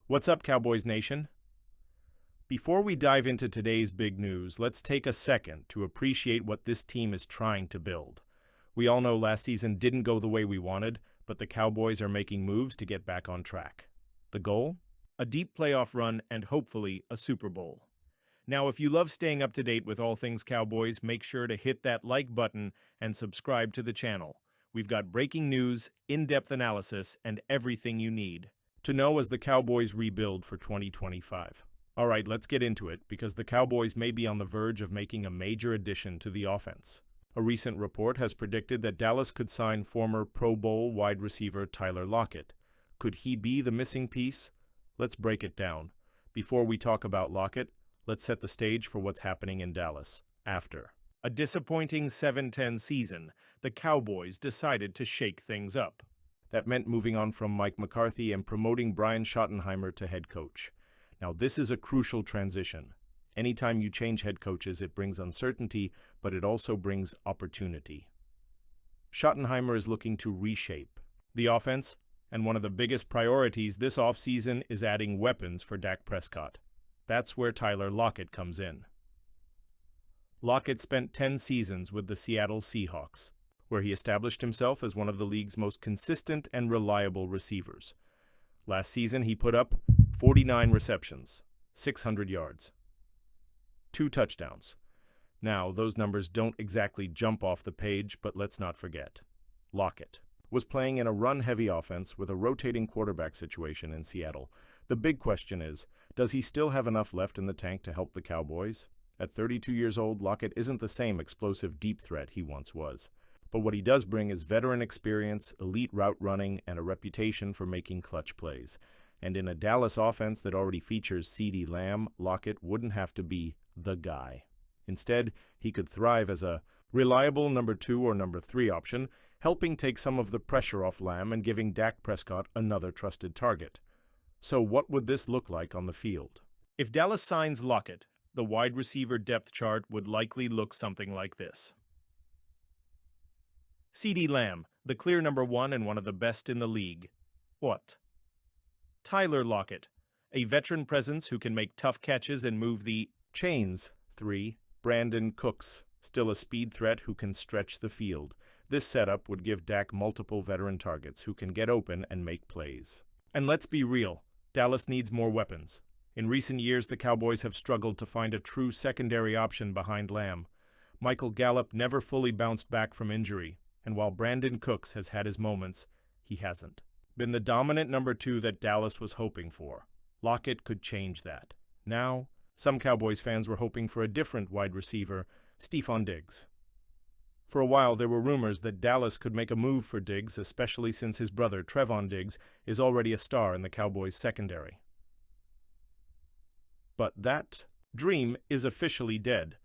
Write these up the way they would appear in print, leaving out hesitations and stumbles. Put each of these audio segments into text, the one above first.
What's up, Cowboys Nation? Before we dive into today's big news, let's take a second to appreciate what this team is trying to build. We all know last season didn't go the way we wanted, but the Cowboys are making moves to get back on track. The goal? A deep playoff run and hopefully a Super Bowl. Now, if you love staying up to date with all things Cowboys, make sure to hit that like button and subscribe to the channel. We've got breaking news, in-depth analysis, and everything you need to know as the Cowboys rebuild for 2025. All right, let's get into it, because the Cowboys may be on the verge of making a major addition to the offense. A recent report has predicted that Dallas could sign former Pro Bowl wide receiver Tyler Lockett. Could he be the missing piece? Let's break it down. Before we talk about Lockett, let's set the stage for what's happening in Dallas. After a disappointing 7-10 season, the Cowboys decided to shake things up. That meant moving on from Mike McCarthy and promoting Brian Schottenheimer to head coach. Now, this is a crucial transition. Anytime you change head coaches, it brings uncertainty, but it also brings opportunity. Schottenheimer is looking to reshape the offense, and one of the biggest priorities this offseason is adding weapons for Dak Prescott. That's where Tyler Lockett comes in. Lockett spent 10 seasons with the Seattle Seahawks, where he established himself as one of the league's most consistent and reliable receivers. Last season, he put up 49 receptions, 600 yards, 2 touchdowns. Now, those numbers don't exactly jump off the page, but let's not forget, Lockett was playing in a run-heavy offense with a rotating quarterback situation in Seattle. The big question is, does he still have enough left in the tank to help the Cowboys? At 32 years old, Lockett isn't the same explosive deep threat he once was. But what he does bring is veteran experience, elite route running, and a reputation for making clutch plays. And in a Dallas offense that already features CeeDee Lamb, Lockett wouldn't have to be the guy. Instead, he could thrive as a reliable number 2 or number 3 option, helping take some of the pressure off Lamb and giving Dak Prescott another trusted target. So what would this look like on the field? If Dallas signs Lockett, the wide receiver depth chart would likely look something like this. CeeDee Lamb, the clear number 1 and one of the best in the league. What? Tyler Lockett, a veteran presence who can make tough catches and move the chains. 3. Brandon Cooks, still a speed threat who can stretch the field. This setup would give Dak multiple veteran targets who can get open and make plays. And let's be real, Dallas needs more weapons. In recent years, the Cowboys have struggled to find a true secondary option behind Lamb. Michael Gallup never fully bounced back from injury, and while Brandon Cooks has had his moments, he hasn't been the dominant number 2 that Dallas was hoping for. Lockett could change that. Now, some Cowboys fans were hoping for a different wide receiver, Stefon Diggs. For a while, there were rumors that Dallas could make a move for Diggs, especially since his brother, Trevon Diggs, is already a star in the Cowboys' secondary. But that dream is officially dead.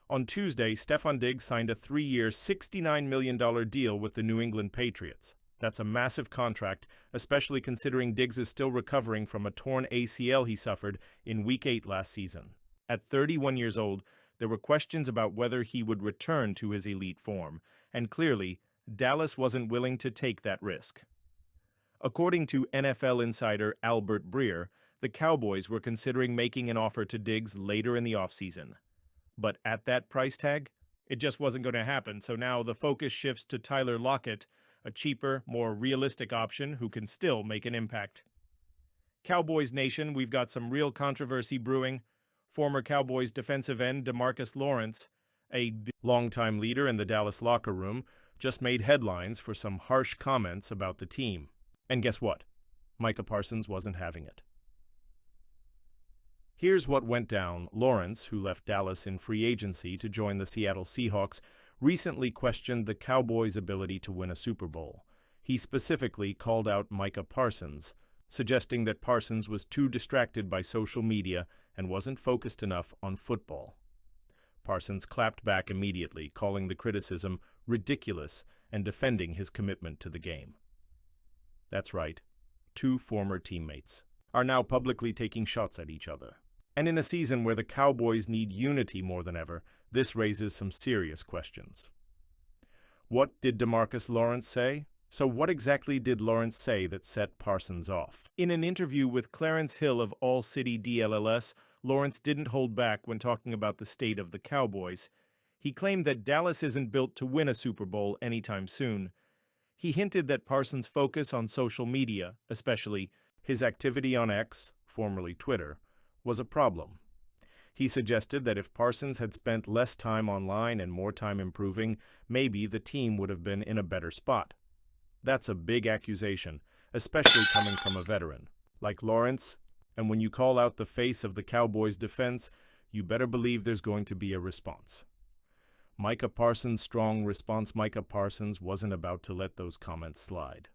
On Tuesday, Stefon Diggs signed a 3-year, $69 million deal with the New England Patriots. That's a massive contract, especially considering Diggs is still recovering from a torn ACL he suffered in Week 8 last season. At 31 years old, there were questions about whether he would return to his elite form, and clearly, Dallas wasn't willing to take that risk. According to NFL insider Albert Breer, the Cowboys were considering making an offer to Diggs later in the offseason. But at that price tag, it just wasn't going to happen, so now the focus shifts to Tyler Lockett, a cheaper, more realistic option who can still make an impact. Cowboys Nation, we've got some real controversy brewing. Former Cowboys defensive end DeMarcus Lawrence, a longtime leader in the Dallas locker room, just made headlines for some harsh comments about the team. And guess what? Micah Parsons wasn't having it. Here's what went down. Lawrence, who left Dallas in free agency to join the Seattle Seahawks, recently questioned the Cowboys' ability to win a Super Bowl. He specifically called out Micah Parsons, suggesting that Parsons was too distracted by social media and wasn't focused enough on football. Parsons clapped back immediately, calling the criticism ridiculous and defending his commitment to the game. That's right, 2 former teammates are now publicly taking shots at each other. And in a season where the Cowboys need unity more than ever, this raises some serious questions. What did DeMarcus Lawrence say? So what exactly did Lawrence say that set Parsons off? In an interview with Clarence Hill of All City DLLS, Lawrence didn't hold back when talking about the state of the Cowboys. He claimed that Dallas isn't built to win a Super Bowl anytime soon. He hinted that Parsons' focus on social media, especially his activity on X, formerly Twitter, was a problem. He suggested that if Parsons had spent less time online and more time improving, maybe the team would have been in a better spot. That's a big accusation, especially coming from a veteran like Lawrence, and when you call out the face of the Cowboys' defense, you better believe there's going to be a response. Micah Parsons' strong response. Micah Parsons wasn't about to let those comments slide.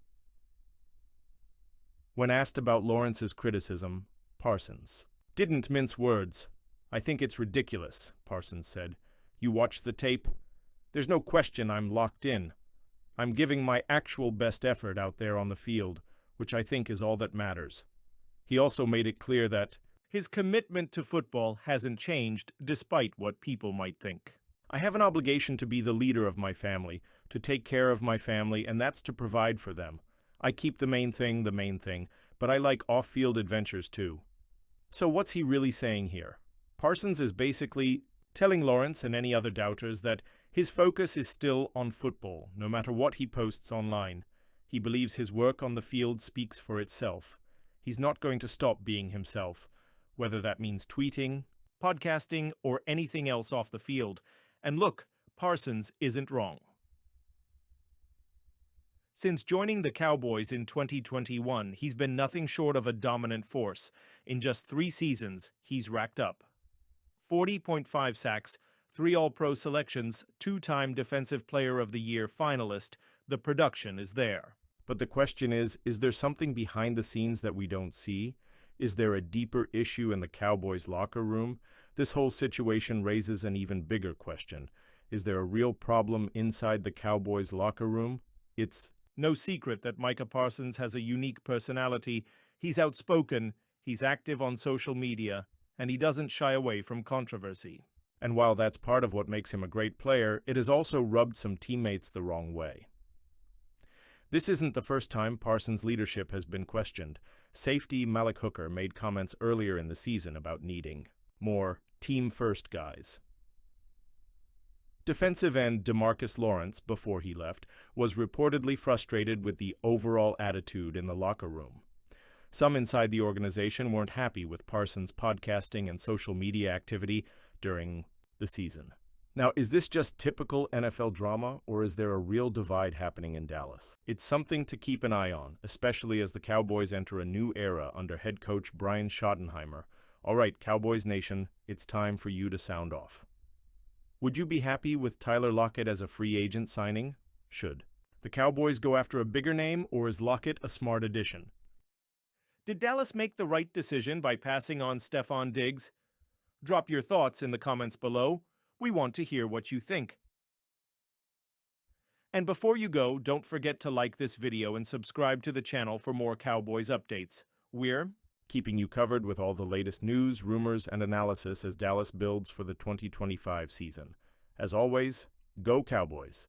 When asked about Lawrence's criticism, Parsons didn't mince words. "I think it's ridiculous," Parsons said. "You watch the tape? There's no question I'm locked in. I'm giving my actual best effort out there on the field, which I think is all that matters." He also made it clear that his commitment to football hasn't changed despite what people might think. "I have an obligation to be the leader of my family, to take care of my family, and that's to provide for them. I keep the main thing, but I like off-field adventures too." So what's he really saying here? Parsons is basically telling Lawrence and any other doubters that his focus is still on football, no matter what he posts online. He believes his work on the field speaks for itself. He's not going to stop being himself, whether that means tweeting, podcasting, or anything else off the field. And look, Parsons isn't wrong. Since joining the Cowboys in 2021, he's been nothing short of a dominant force. In just 3 seasons, he's racked up 40.5 sacks, 3 All-Pro selections, 2-time Defensive Player of the Year finalist. The production is there. But the question is there something behind the scenes that we don't see? Is there a deeper issue in the Cowboys locker room? This whole situation raises an even bigger question. Is there a real problem inside the Cowboys locker room? It's no secret that Micah Parsons has a unique personality. He's outspoken, he's active on social media, and he doesn't shy away from controversy. And while that's part of what makes him a great player, it has also rubbed some teammates the wrong way. This isn't the first time Parsons' leadership has been questioned. Safety Malik Hooker made comments earlier in the season about needing more team-first guys. Defensive end DeMarcus Lawrence, before he left, was reportedly frustrated with the overall attitude in the locker room. Some inside the organization weren't happy with Parsons' podcasting and social media activity during the season. Now, is this just typical NFL drama, or is there a real divide happening in Dallas? It's something to keep an eye on, especially as the Cowboys enter a new era under head coach Brian Schottenheimer. All right, Cowboys Nation, it's time for you to sound off. Would you be happy with Tyler Lockett as a free agent signing? Should the Cowboys go after a bigger name, or is Lockett a smart addition? Did Dallas make the right decision by passing on Stephon Diggs? Drop your thoughts in the comments below. We want to hear what you think. And before you go, don't forget to like this video and subscribe to the channel for more Cowboys updates. We're keeping you covered with all the latest news, rumors, and analysis as Dallas builds for the 2025 season. As always, go Cowboys!